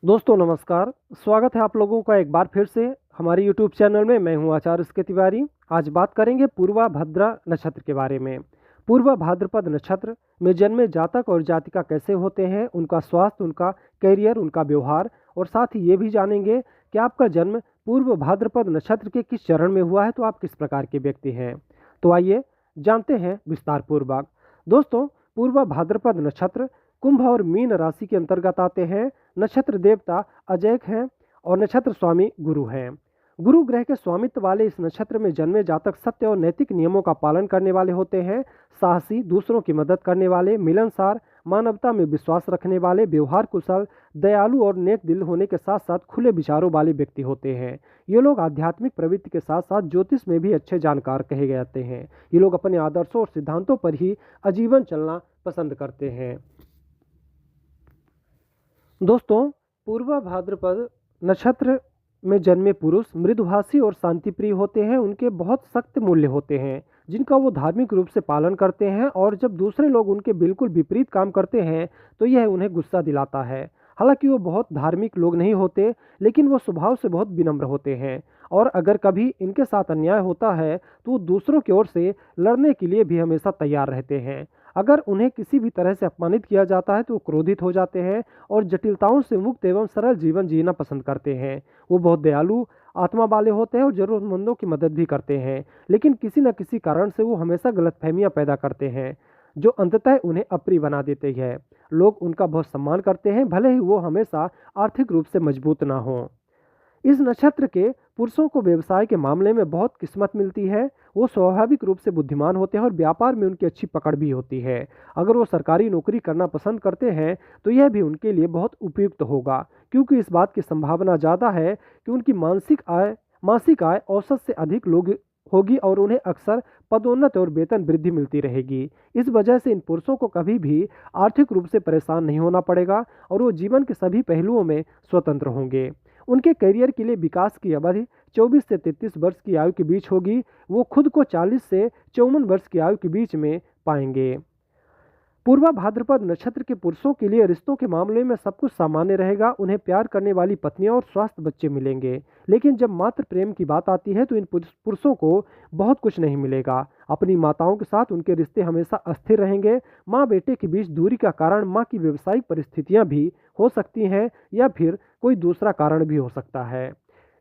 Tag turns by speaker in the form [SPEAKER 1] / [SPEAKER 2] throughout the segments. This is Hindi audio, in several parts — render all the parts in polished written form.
[SPEAKER 1] दोस्तों नमस्कार। स्वागत है आप लोगों का एक बार फिर से हमारे यूट्यूब चैनल में। मैं हूं आचार्य के तिवारी। आज बात करेंगे पूर्वा भाद्रा नक्षत्र के बारे में। पूर्वा भाद्रपद नक्षत्र में जन्मे जातक और जातिका कैसे होते हैं, उनका स्वास्थ्य, उनका कैरियर, उनका व्यवहार, और साथ ही ये भी जानेंगे कि आपका जन्म पूर्व भाद्रपद नक्षत्र के किस चरण में हुआ है तो आप किस प्रकार के व्यक्ति हैं। तो आइए जानते हैं विस्तार पूर्वक। दोस्तों, पूर्वा भाद्रपद नक्षत्र कुंभ और मीन राशि के अंतर्गत आते हैं। नक्षत्र देवता अजयक हैं और नक्षत्र स्वामी गुरु हैं। गुरु ग्रह के स्वामित्व वाले इस नक्षत्र में जन्मे जातक सत्य और नैतिक नियमों का पालन करने वाले होते हैं। साहसी, दूसरों की मदद करने वाले, मिलनसार, मानवता में विश्वास रखने वाले, व्यवहार कुशल, दयालु और नेक दिल होने के साथ साथ खुले विचारों वाले व्यक्ति होते हैं। ये लोग आध्यात्मिक प्रवृत्ति के साथ साथ ज्योतिष में भी अच्छे जानकार कहे जाते हैं। ये लोग अपने आदर्शों और सिद्धांतों पर ही आजीवन चलना पसंद करते हैं। दोस्तों, पूर्वा भाद्रपद नक्षत्र में जन्मे पुरुष मृदुभाषी और शांतिप्रिय होते हैं। उनके बहुत सख्त मूल्य होते हैं जिनका वो धार्मिक रूप से पालन करते हैं, और जब दूसरे लोग उनके बिल्कुल विपरीत काम करते हैं तो यह उन्हें गुस्सा दिलाता है। हालांकि वो बहुत धार्मिक लोग नहीं होते, लेकिन वो स्वभाव से बहुत विनम्र होते हैं, और अगर कभी इनके साथ अन्याय होता है तो वो दूसरों की ओर से लड़ने के लिए भी हमेशा तैयार रहते हैं। अगर उन्हें किसी भी तरह से अपमानित किया जाता है तो वो क्रोधित हो जाते हैं और जटिलताओं से मुक्त एवं सरल जीवन जीना पसंद करते हैं। वो बहुत दयालु आत्मा वाले होते हैं और ज़रूरतमंदों की मदद भी करते हैं, लेकिन किसी न किसी कारण से वो हमेशा गलतफहमियां पैदा करते हैं जो अंततः उन्हें अप्रिय बना देती है। लोग उनका बहुत सम्मान करते हैं, भले ही वो हमेशा आर्थिक रूप से मजबूत ना हों। इस नक्षत्र के पुरुषों को व्यवसाय के मामले में बहुत किस्मत मिलती है। वो स्वाभाविक रूप से बुद्धिमान होते हैं और व्यापार में उनकी अच्छी पकड़ भी होती है। अगर वो सरकारी नौकरी करना पसंद करते हैं तो यह भी उनके लिए बहुत उपयुक्त होगा, क्योंकि इस बात की संभावना ज़्यादा है कि उनकी मासिक आय औसत से अधिक लोग होगी और उन्हें अक्सर पदोन्नति और वेतन वृद्धि मिलती रहेगी। इस वजह से इन पुरुषों को कभी भी आर्थिक रूप से परेशान नहीं होना पड़ेगा और वो जीवन के सभी पहलुओं में स्वतंत्र होंगे। उनके करियर के लिए विकास की अवधि 24 से 33 वर्ष की आयु के बीच होगी। वो खुद को 40 से 54 वर्ष की आयु के बीच में पाएंगे। पूर्वा भाद्रपद नक्षत्र के पुरुषों के लिए रिश्तों के मामले में सब कुछ सामान्य रहेगा। उन्हें प्यार करने वाली पत्नियां और स्वस्थ बच्चे मिलेंगे, लेकिन जब मात्र प्रेम की बात आती है तो इन पुरुषों को बहुत कुछ नहीं मिलेगा। अपनी माताओं के साथ उनके रिश्ते हमेशा अस्थिर रहेंगे। माँ बेटे के बीच दूरी का कारण माँ की व्यवसायिक परिस्थितियां भी हो सकती हैं, या फिर कोई दूसरा कारण भी हो सकता है।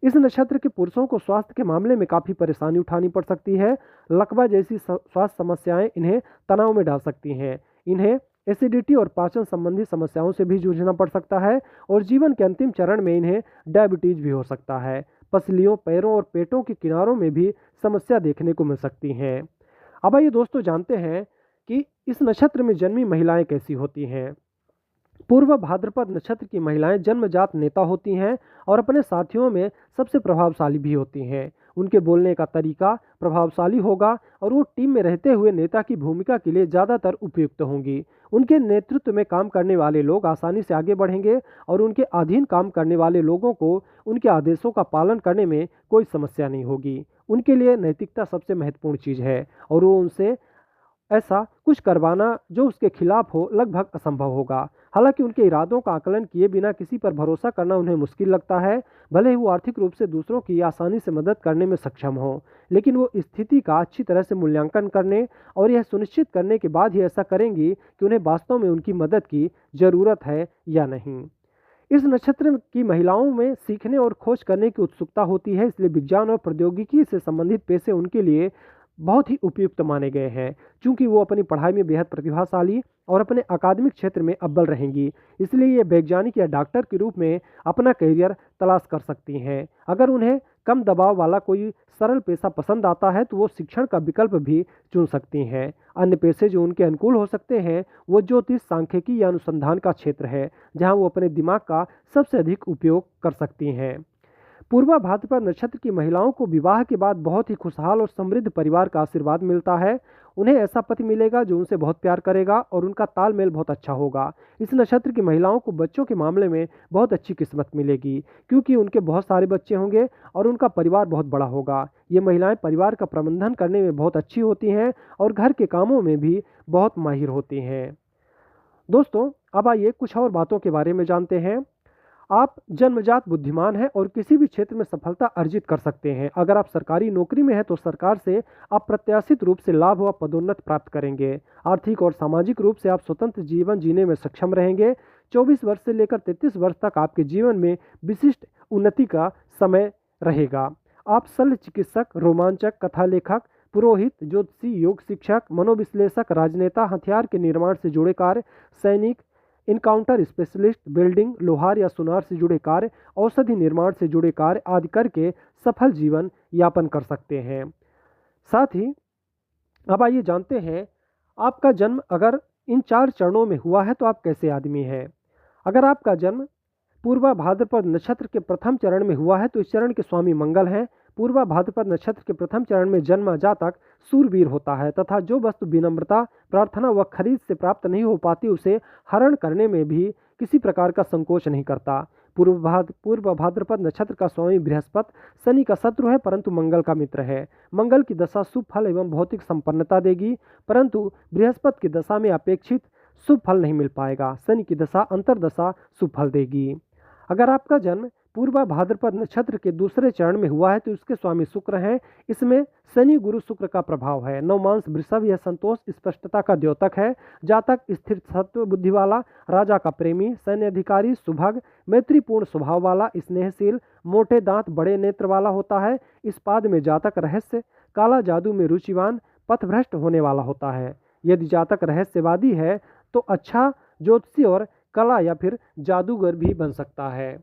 [SPEAKER 1] इस नक्षत्र के पुरुषों को स्वास्थ्य के मामले में काफ़ी परेशानी उठानी पड़ सकती है। लकवा जैसी स्वास्थ्य समस्याएं इन्हें तनाव में डाल सकती हैं। इन्हें एसिडिटी और पाचन संबंधी समस्याओं से भी जूझना पड़ सकता है, और जीवन के अंतिम चरण में इन्हें डायबिटीज भी हो सकता है। पसलियों, पैरों और पेटों के किनारों में भी समस्या देखने को मिल सकती हैं। अब आइए दोस्तों जानते हैं कि इस नक्षत्र में जन्मी महिलाएं कैसी होती हैं। पूर्व भाद्रपद नक्षत्र की महिलाएं जन्मजात नेता होती हैं और अपने साथियों में सबसे प्रभावशाली भी होती हैं। उनके बोलने का तरीका प्रभावशाली होगा और वो टीम में रहते हुए नेता की भूमिका के लिए ज़्यादातर उपयुक्त होंगी। उनके नेतृत्व में काम करने वाले लोग आसानी से आगे बढ़ेंगे और उनके अधीन काम करने वाले लोगों को उनके आदेशों का पालन करने में कोई समस्या नहीं होगी। उनके लिए नैतिकता सबसे महत्वपूर्ण चीज़ है, और वो उनसे ऐसा कुछ करवाना जो उसके खिलाफ हो लगभग असंभव होगा। हालांकि उनके इरादों का आकलन किए बिना किसी पर भरोसा करना उन्हें मुश्किल लगता है। भले ही वो आर्थिक रूप से दूसरों की आसानी से मदद करने में सक्षम हो, लेकिन वो स्थिति का अच्छी तरह से मूल्यांकन करने और यह सुनिश्चित करने के बाद ही ऐसा करेंगी कि उन्हें वास्तव में उनकी मदद की ज़रूरत है या नहीं। इस नक्षत्र की महिलाओं में सीखने और खोज करने की उत्सुकता होती है, इसलिए विज्ञान और प्रौद्योगिकी से संबंधित पेशे उनके लिए बहुत ही उपयुक्त माने गए हैं। चूंकि वो अपनी पढ़ाई में बेहद प्रतिभाशाली और अपने अकादमिक क्षेत्र में अव्वल रहेंगी, इसलिए ये वैज्ञानिक या डॉक्टर के रूप में अपना करियर तलाश कर सकती हैं। अगर उन्हें कम दबाव वाला कोई सरल पेशा पसंद आता है तो वो शिक्षण का विकल्प भी चुन सकती हैं। अन्य पेशे जो उनके अनुकूल हो सकते हैं वो ज्योतिष, सांख्यिकी या अनुसंधान का क्षेत्र है, जहाँ वो अपने दिमाग का सबसे अधिक उपयोग कर सकती हैं। पूर्वा भाद्रपद नक्षत्र की महिलाओं को विवाह के बाद बहुत ही खुशहाल और समृद्ध परिवार का आशीर्वाद मिलता है। उन्हें ऐसा पति मिलेगा जो उनसे बहुत प्यार करेगा और उनका तालमेल बहुत अच्छा होगा। इस नक्षत्र की महिलाओं को बच्चों के मामले में बहुत अच्छी किस्मत मिलेगी, क्योंकि उनके बहुत सारे बच्चे होंगे और उनका परिवार बहुत बड़ा होगा। ये महिलाएं परिवार का प्रबंधन करने में बहुत अच्छी होती हैं और घर के कामों में भी बहुत माहिर होती हैं। दोस्तों, अब आइए कुछ और बातों के बारे में जानते हैं। आप जन्मजात बुद्धिमान हैं और किसी भी क्षेत्र में सफलता अर्जित कर सकते हैं। अगर आप सरकारी नौकरी में हैं तो सरकार से अप्रत्याशित रूप से लाभ व पदोन्नति प्राप्त करेंगे। आर्थिक और सामाजिक रूप से आप स्वतंत्र जीवन जीने में सक्षम रहेंगे। 24 वर्ष से लेकर 33 वर्ष तक आपके जीवन में विशिष्ट उन्नति का समय रहेगा। आप शल्य चिकित्सक, रोमांचक, कथा लेखक, पुरोहित, ज्योतिषी, योग शिक्षक, मनोविश्लेषक, राजनेता, हथियार के निर्माण से जुड़े कार्य, सैनिक, इनकाउंटर स्पेशलिस्ट, बिल्डिंग, लोहार या सुनार से जुड़े कार्य, औषधि निर्माण से जुड़े कार्य आदि करके सफल जीवन यापन कर सकते हैं। साथ ही अब आइए जानते हैं आपका जन्म अगर इन 4 चरणों में हुआ है तो आप कैसे आदमी हैं। अगर आपका जन्म पूर्वा भाद्रपद नक्षत्र के प्रथम चरण में हुआ है तो इस चरण के स्वामी मंगल हैं। पूर्वा भाद्रपद नक्षत्र के प्रथम चरण में जन्मा जातक सूरवीर होता है तथा जो वस्तु विनम्रता, प्रार्थना व खरीद से प्राप्त नहीं हो पाती उसे हरण करने में भी किसी प्रकार का संकोच नहीं करता। पूर्व भाद्रपद नक्षत्र का स्वामी बृहस्पति शनि का शत्रु है परंतु मंगल का मित्र है। मंगल की दशा शुभ फल एवं भौतिक संपन्नता देगी परंतु बृहस्पति की दशा में अपेक्षित शुभ फल नहीं मिल पाएगा। शनि की दशा अंतरदशा शुभ फल देगी। अगर आपका जन्म पूर्वा भाद्रपद नक्षत्र के दूसरे चरण में हुआ है तो इसके स्वामी शुक्र हैं। इसमें शनि गुरु शुक्र का प्रभाव है। नवमांस वृषभ यह संतोष स्पष्टता का द्योतक है। जातक स्थिर सत्व बुद्धि वाला, राजा का प्रेमी, सैन्य अधिकारी, सुभग, मैत्रीपूर्ण स्वभाव वाला, स्नेहशील, मोटे दांत, बड़े नेत्र वाला होता है। इस पाद में जातक रहस्य, काला जादू में रुचिवान, पथभ्रष्ट होने वाला होता है। यदि जातक रहस्यवादी है तो अच्छा ज्योतिषी और कला या फिर जादूगर भी बन सकता है।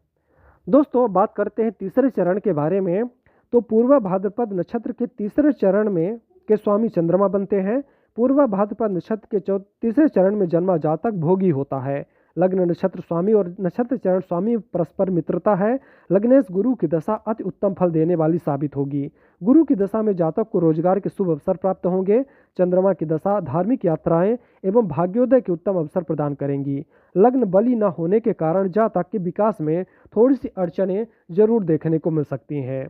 [SPEAKER 1] दोस्तों बात करते हैं तीसरे चरण के बारे में। तो पूर्वा भाद्रपद नक्षत्र के तीसरे चरण में के स्वामी चंद्रमा बनते हैं। पूर्वा भाद्रपद नक्षत्र के तीसरे चरण में जन्मा जातक भोगी होता है। लग्न नक्षत्र स्वामी और नक्षत्र चरण स्वामी परस्पर मित्रता है। लग्नेश गुरु की दशा अति उत्तम फल देने वाली साबित होगी। गुरु की दशा में जातक को रोजगार के शुभ अवसर प्राप्त होंगे। चंद्रमा की दशा धार्मिक यात्राएं एवं भाग्योदय के उत्तम अवसर प्रदान करेंगी। लग्न बली न होने के कारण जातक के विकास में थोड़ी सी अड़चनें जरूर देखने को मिल सकती हैं।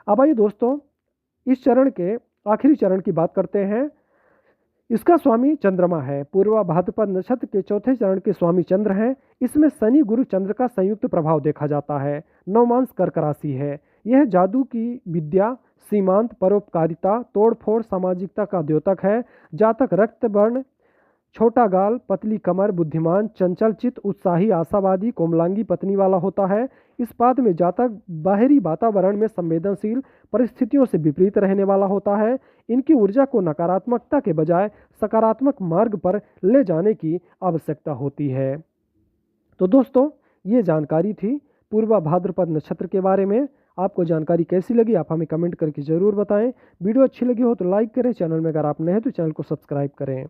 [SPEAKER 1] अब आइए दोस्तों इस चरण के आखिरी चरण की बात करते हैं। इसका स्वामी चंद्रमा है। पूर्वा भाद्रपद नक्षत्र के चौथे चरण के स्वामी चंद्र हैं। इसमें शनि गुरु चंद्र का संयुक्त प्रभाव देखा जाता है। नवमांस कर्क राशि है। यह जादू की विद्या, सीमांत, परोपकारिता, तोड़फोड़, सामाजिकता का द्योतक है। जातक रक्त वर्ण, छोटा गाल, पतली कमर, बुद्धिमान, चंचल चित्त, उत्साही, आशावादी, कोमलांगी पत्नी वाला होता है। इस पाद में जातक बाहरी वातावरण में संवेदनशील, परिस्थितियों से विपरीत रहने वाला होता है। इनकी ऊर्जा को नकारात्मकता के बजाय सकारात्मक मार्ग पर ले जाने की आवश्यकता होती है। तो दोस्तों ये जानकारी थी पूर्वा भाद्रपद नक्षत्र के बारे में। आपको जानकारी कैसी लगी आप हमें कमेंट करके ज़रूर बताएं। वीडियो अच्छी लगी हो तो लाइक करें। चैनल में अगर आप नए हैं तो चैनल को सब्सक्राइब करें।